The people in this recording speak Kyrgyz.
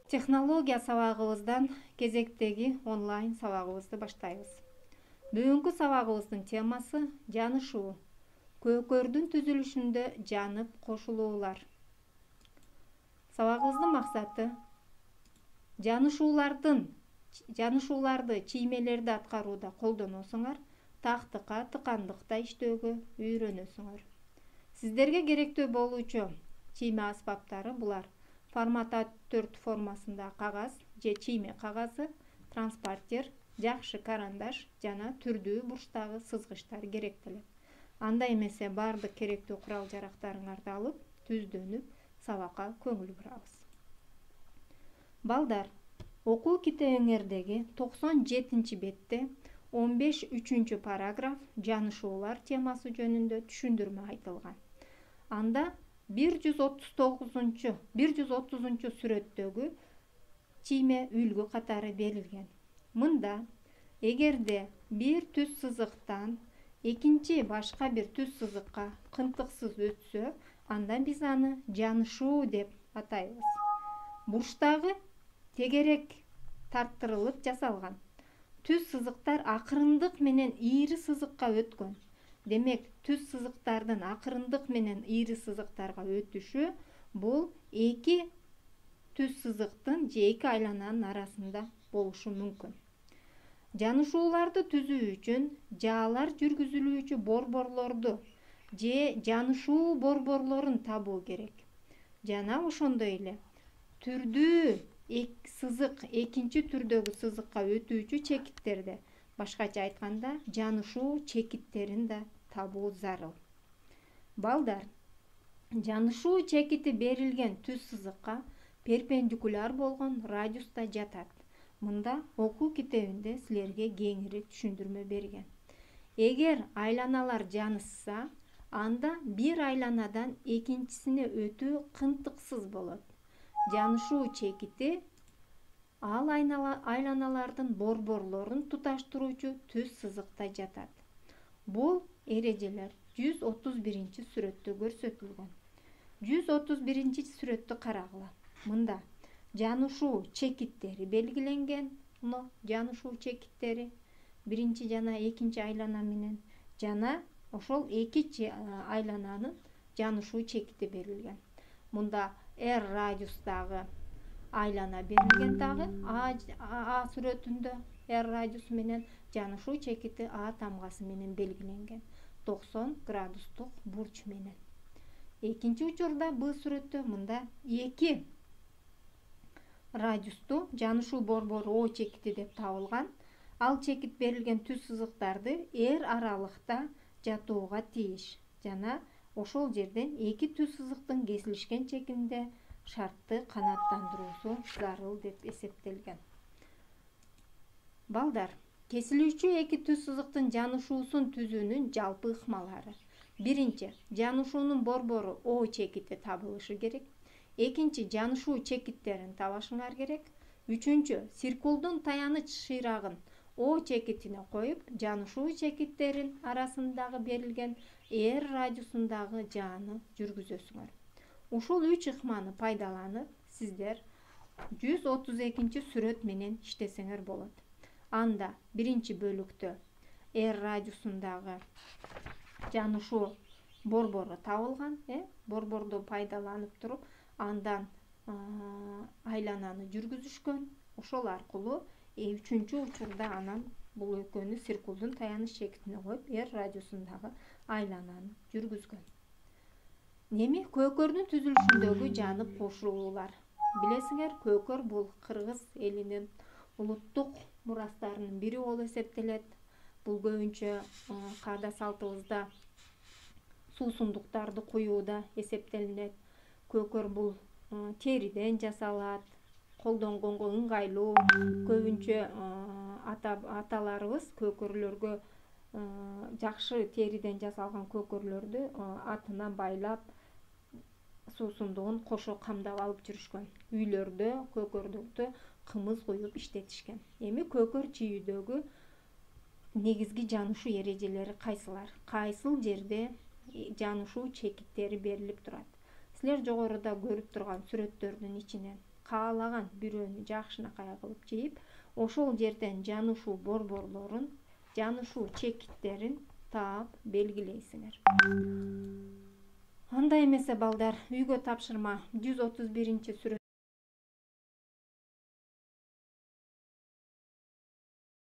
Технология сабагыбыздан кезектеги онлайн сабагыбызды баштайбыз. Бүгүнкү сабагыбыздын темасы жанышуу. Көкөрдүн түзүлүшүндө жанып кошулуулар. Сабагыбыздын максаты жанышууларды чиймелерди аткарууда колдоносуңар, тактыкка, тыкандыкта иштөөгө үйрөнөсүңөр. Сиздерге керектүү болуучу чийме аспаптары булар: формат А4 формасында кагаз же чийме кагазы, транспортер, жакшы карандаш жана түрдүү бурчтагы сызгычтар керектелет. Анда эмесе бардык керектүү курал-жарактарыңарды алып, түздөнүп, сабакка көңүл бурабыз. Балдар, окуу китебиңердеги 97-бетте 15-3 параграф жанышуулар темасы жөнүндө түшүндүрмө айтылган. Анда 130 сүрөттөгү чийме үлгү катары берилген. Мында эгерде бир түз сызыктан экинчи башка бир түз сызыкка кынтыксыз өтсө, анда биз аны жанышуу деп атайбыз. Бурчтагы тегерек тарттырылып жасалган. Түз сызыктар акырындык менен ийри сызыкка өткөн. Демек, түз сызыктардын акырындык менен ийри сызыктарга өтүшү бул эки түз сызыктын же эки айлананын арасында болушу мүмкүн. Жанышууларды түзүү үчүн жаалар жүргүзүлүүчү борборлорду же жанышуу борборлорун табуу керек. Жана ошондой эле түрдүү сызык экинчи түрдөгү сызыкка өтүүчү чекиттерди, башкача айтканда, жанышуу чекиттерин да табуу зарыл. Балдар, жанышуу чекити берилген түз сызыкка перпендикуляр болгон радиуста жатат. Мында окуу китебинде силерге кеңири түшүндүрмө берген. Эгер айланалар жанышса, анда бир айланадан экинчисине өтүү кынтыксыз болот. Жанышуу чекити ал айланалардын борборлорун туташтыруучу түз сызыкта жатат. Бул эрежелер 131 сүрөттө көрсөтүлгөн. 131 сүрөттү карагыла. Мында жанышуу чекиттери белгиленген. Жанышуу чекиттери биринчи жана экинчи айлана менен жана ошол эки айлананын жанышуу чекити берилген. Мында R радиустагы айлана берилген дагы А сүрөтүндө R радиусу менен жанышуу чекити А тамгасы менен белгиленген. 90 градустук бурч менен. Экинчи учурда Б сүрөттө мында эки радиусту жанышуу борбору О чекити деп табылган. Ал чекит берилген түз сызыктарды R аралыкта жатууга тийиш жана ошол жерден эки түз сызыктын кесилишкен чегинде шартты канааттандыруусу зарыл деп эсептелген. Балдар, кесилүүчү эки түз сызыктын жанышуусун түзүүнүн жалпы ыкмалары. Биринчи, жанышуунун борбору О чекити табылышы керек. Экинчи, жанышуу чекиттерин табашыңар керек. Үчүнчү, циркулдун таяныч шыйрагын О чекитине коюп, жанышуу чекиттерин арасындагы берилген R радиусундагы жааны жүргүзөсүңөр. Ушул үч ыкманы пайдаланып, сиздер 132 сүрөт менен иштесеңер болот. Анда биринчи бөлүктө R радиусундагы жанышуу борбору табылган, борборду пайдаланып туруп, андан айлананы жүргүзүшкөн. Ошол аркылуу үчүнчү учурда анан бул экөөнү циркулдун таяныч чекитине коюп, R радиусундагы айлананы жүргүзгөн. Эми көкөрдүн түзүлүшүндөгү жанып кошулуулар. Билесиңер, көкөр бул кыргыз элинин улуттук мурастарынын бири болуп эсептелет. Бул көбүнчө каада салтыбызда суусундуктарды куюуда эсептелинет. Көкөр бул териден жасалат, колдонгонго ыңгайлуу. Көбүнчө аталарыбыз көкөрлөргө жакшы териден жасалган көкөрлөрдү атына байлап, суусундугун кошо камдап алып жүрүшкөн. Үйлөрдө көкөрлөрдү кымыз куюп иштетишкен. Эми көкөр чийүүдөгү негизги жанышуу эрежелери кайсылар? Кайсыл жерде жанышуу чекиттери берилип турат? Силер жогоруда көрүп турган сүрөттөрдүн ичинен каалаган бирөөнү жакшынакай кылып жейип, ошол жерден жанышуу борборлорун, жанышуу чекиттерин таап белгилейсиңер. Андай эмесе балдар, үйгө тапшырма 131-сүрөт